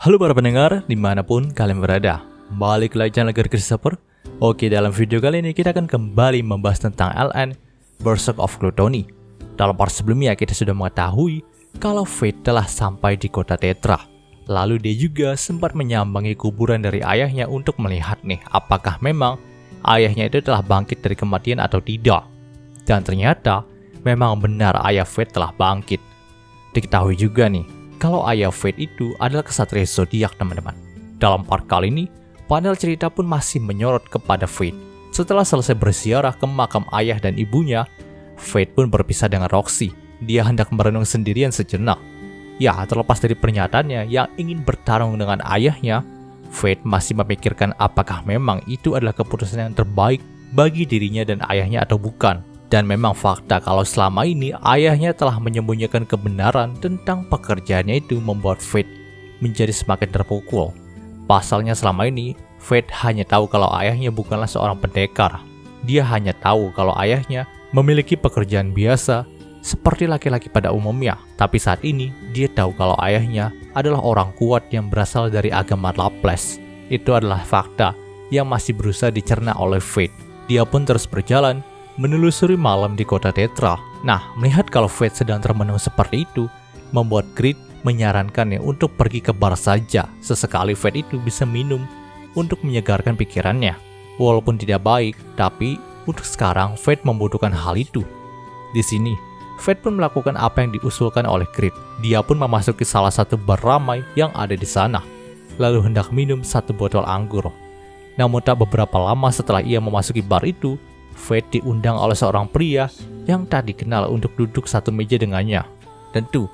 Halo para pendengar, dimanapun kalian berada. Balik lagi channel Garage Support. Oke, dalam video kali ini kita akan kembali membahas tentang LN Berserk of Gluttony. Dalam part sebelumnya kita sudah mengetahui kalau Fate telah sampai di kota Tetra. Lalu dia juga sempat menyambangi kuburan dari ayahnya untuk melihat nih apakah memang ayahnya itu telah bangkit dari kematian atau tidak. Dan ternyata memang benar ayah Fate telah bangkit. Diketahui juga nih kalau ayah Fate itu adalah kesatria zodiak, teman-teman. Dalam part kali ini, panel cerita pun masih menyorot kepada Fate. Setelah selesai berziarah ke makam ayah dan ibunya, Fate pun berpisah dengan Roxy. Dia hendak merenung sendirian sejenak. Ya, terlepas dari pernyataannya yang ingin bertarung dengan ayahnya, Fate masih memikirkan apakah memang itu adalah keputusan yang terbaik bagi dirinya dan ayahnya atau bukan. Dan memang fakta kalau selama ini ayahnya telah menyembunyikan kebenaran tentang pekerjaannya itu membuat Fate menjadi semakin terpukul. Pasalnya selama ini, Fate hanya tahu kalau ayahnya bukanlah seorang pendekar. Dia hanya tahu kalau ayahnya memiliki pekerjaan biasa seperti laki-laki pada umumnya. Tapi saat ini, dia tahu kalau ayahnya adalah orang kuat yang berasal dari agama Laplace. Itu adalah fakta yang masih berusaha dicerna oleh Fate. Dia pun terus berjalan menelusuri malam di kota Tetra. Nah, melihat kalau Fate sedang termenung seperti itu, membuat Grid menyarankannya untuk pergi ke bar saja. Sesekali Fate itu bisa minum untuk menyegarkan pikirannya. Walaupun tidak baik, tapi untuk sekarang Fate membutuhkan hal itu. Di sini, Fate pun melakukan apa yang diusulkan oleh Grid. Dia pun memasuki salah satu bar ramai yang ada di sana, lalu hendak minum satu botol anggur. Namun tak beberapa lama setelah ia memasuki bar itu, Fate diundang oleh seorang pria yang tak dikenal untuk duduk satu meja dengannya. Tentu,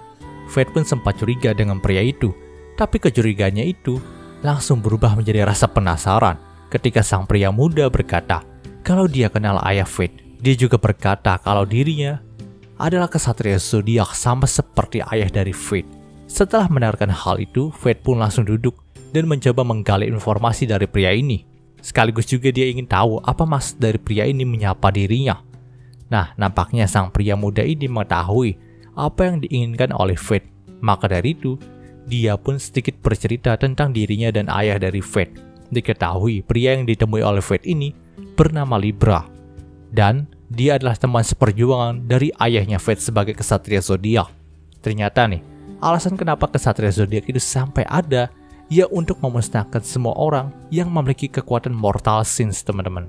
Fate pun sempat curiga dengan pria itu. Tapi kecurigaannya itu langsung berubah menjadi rasa penasaran ketika sang pria muda berkata kalau dia kenal ayah Fate. Dia juga berkata kalau dirinya adalah kesatria zodiak sama seperti ayah dari Fate. Setelah mendengarkan hal itu, Fate pun langsung duduk dan mencoba menggali informasi dari pria ini. Sekaligus juga dia ingin tahu apa maksud dari pria ini menyapa dirinya. Nah, nampaknya sang pria muda ini mengetahui apa yang diinginkan oleh Fate. Maka dari itu, dia pun sedikit bercerita tentang dirinya dan ayah dari Fate. Diketahui pria yang ditemui oleh Fate ini bernama Libra. Dan dia adalah teman seperjuangan dari ayahnya Fate sebagai kesatria zodiak. Ternyata nih, alasan kenapa kesatria zodiak itu sampai ada ya untuk memusnahkan semua orang yang memiliki kekuatan mortal sins, teman-teman.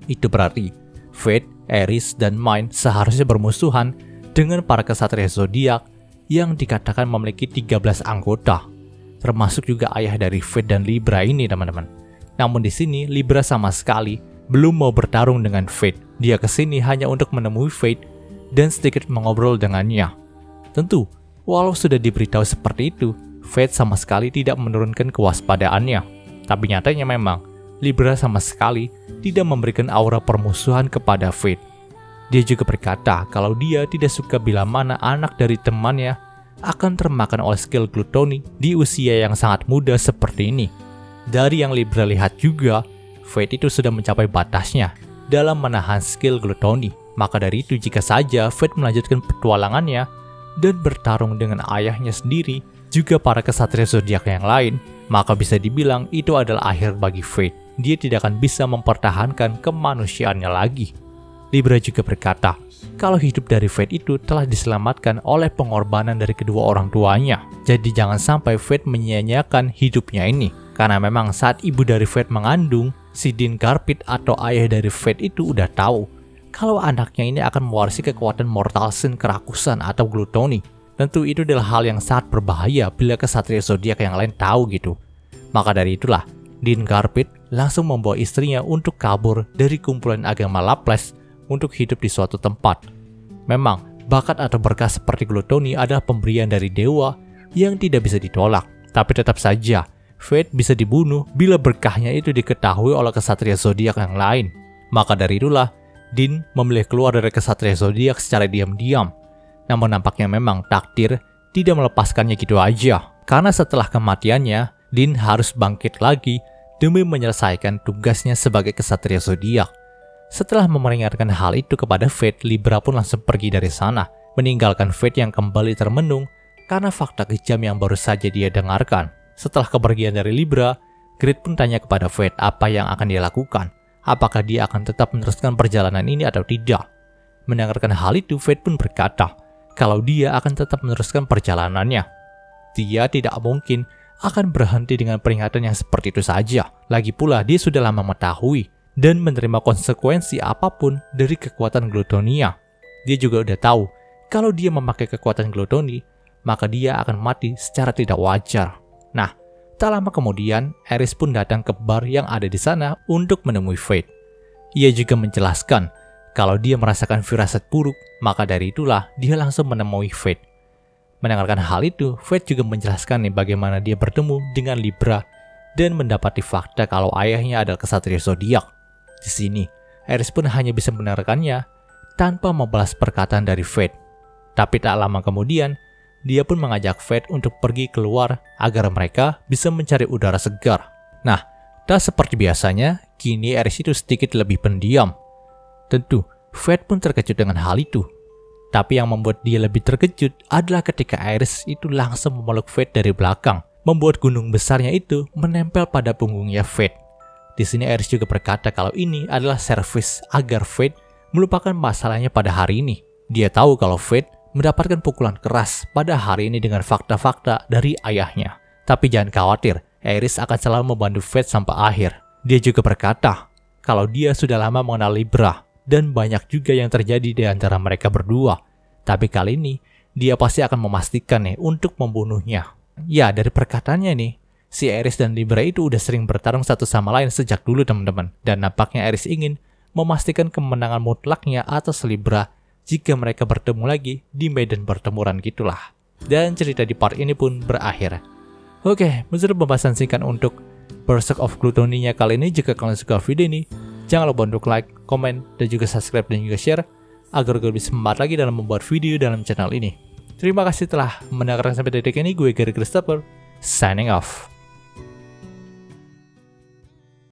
Itu berarti Fate, Ares, dan Mind seharusnya bermusuhan dengan para kesatria zodiak yang dikatakan memiliki 13 anggota, termasuk juga ayah dari Fate dan Libra ini, teman-teman. Namun di sini Libra sama sekali belum mau bertarung dengan Fate. Dia kesini hanya untuk menemui Fate dan sedikit mengobrol dengannya. Tentu, walau sudah diberitahu seperti itu, Fate sama sekali tidak menurunkan kewaspadaannya. Tapi nyatanya memang, Libra sama sekali tidak memberikan aura permusuhan kepada Fate. Dia juga berkata kalau dia tidak suka bila mana anak dari temannya akan termakan oleh skill Gluttony di usia yang sangat muda seperti ini. Dari yang Libra lihat juga, Fate itu sudah mencapai batasnya dalam menahan skill Gluttony. Maka dari itu jika saja Fate melanjutkan petualangannya dan bertarung dengan ayahnya sendiri, juga para kesatria zodiak yang lain, maka bisa dibilang itu adalah akhir bagi Fate. Dia tidak akan bisa mempertahankan kemanusiaannya lagi. Libra juga berkata kalau hidup dari Fate itu telah diselamatkan oleh pengorbanan dari kedua orang tuanya. Jadi jangan sampai Fate menyia-nyiakan hidupnya ini. Karena memang saat ibu dari Fate mengandung, si Din Garpit atau ayah dari Fate itu udah tahu kalau anaknya ini akan mewarisi kekuatan mortal sin kerakusan atau Gluttony. Tentu itu adalah hal yang sangat berbahaya bila kesatria zodiak yang lain tahu gitu. Maka dari itulah, Din Garpit langsung membawa istrinya untuk kabur dari kumpulan agama Laplace untuk hidup di suatu tempat. Memang, bakat atau berkah seperti Gluttony adalah pemberian dari dewa yang tidak bisa ditolak. Tapi tetap saja, Fate bisa dibunuh bila berkahnya itu diketahui oleh kesatria zodiak yang lain. Maka dari itulah, Din memilih keluar dari kesatria zodiak secara diam-diam. Namun nampaknya memang takdir tidak melepaskannya gitu aja. Karena setelah kematiannya, Din harus bangkit lagi demi menyelesaikan tugasnya sebagai kesatria zodiak. Setelah memperingatkan hal itu kepada Fate, Libra pun langsung pergi dari sana, meninggalkan Fate yang kembali termenung karena fakta kejam yang baru saja dia dengarkan. Setelah kepergian dari Libra, Grid pun tanya kepada Fate apa yang akan dia lakukan. Apakah dia akan tetap meneruskan perjalanan ini atau tidak? Mendengarkan hal itu, Fate pun berkata kalau dia akan tetap meneruskan perjalanannya. Dia tidak mungkin akan berhenti dengan peringatan yang seperti itu saja. Lagi pula, dia sudah lama mengetahui dan menerima konsekuensi apapun dari kekuatan Glutonia. Dia juga udah tahu kalau dia memakai kekuatan glutoni, maka dia akan mati secara tidak wajar. Nah, tak lama kemudian, Ares pun datang ke bar yang ada di sana untuk menemui Fate. Ia juga menjelaskan kalau dia merasakan firasat buruk, maka dari itulah dia langsung menemui Fate. Mendengarkan hal itu, Fate juga menjelaskan nih bagaimana dia bertemu dengan Libra dan mendapati fakta kalau ayahnya adalah kesatria zodiak. Di sini, Ares pun hanya bisa mendengarkannya tanpa membalas perkataan dari Fate. Tapi tak lama kemudian, dia pun mengajak Fate untuk pergi keluar agar mereka bisa mencari udara segar. Nah, tak seperti biasanya, kini Ares itu sedikit lebih pendiam. Tentu, Fate pun terkejut dengan hal itu. Tapi yang membuat dia lebih terkejut adalah ketika Ares itu langsung memeluk Fate dari belakang, membuat gunung besarnya itu menempel pada punggungnya Fate. Di sini Ares juga berkata kalau ini adalah servis agar Fate melupakan masalahnya pada hari ini. Dia tahu kalau Fate mendapatkan pukulan keras pada hari ini dengan fakta-fakta dari ayahnya. Tapi jangan khawatir, Ares akan selalu membantu Fate sampai akhir. Dia juga berkata kalau dia sudah lama mengenal Libra dan banyak juga yang terjadi di antara mereka berdua. Tapi kali ini dia pasti akan memastikan nih untuk membunuhnya. Ya, dari perkataannya nih, si Ares dan Libra itu udah sering bertarung satu sama lain sejak dulu teman-teman. Dan nampaknya Ares ingin memastikan kemenangan mutlaknya atas Libra jika mereka bertemu lagi di medan pertempuran gitulah. Dan cerita di part ini pun berakhir. Oke, begitu pembahasan singkat untuk Berserk of Glutonia kali ini. Jika kalian suka video ini, jangan lupa untuk like, komen, dan juga subscribe dan juga share agar gue bisa semangat lagi dalam membuat video dalam channel ini. Terima kasih telah mendengarkan sampai detik ini. Gue Gary Christopher, signing off.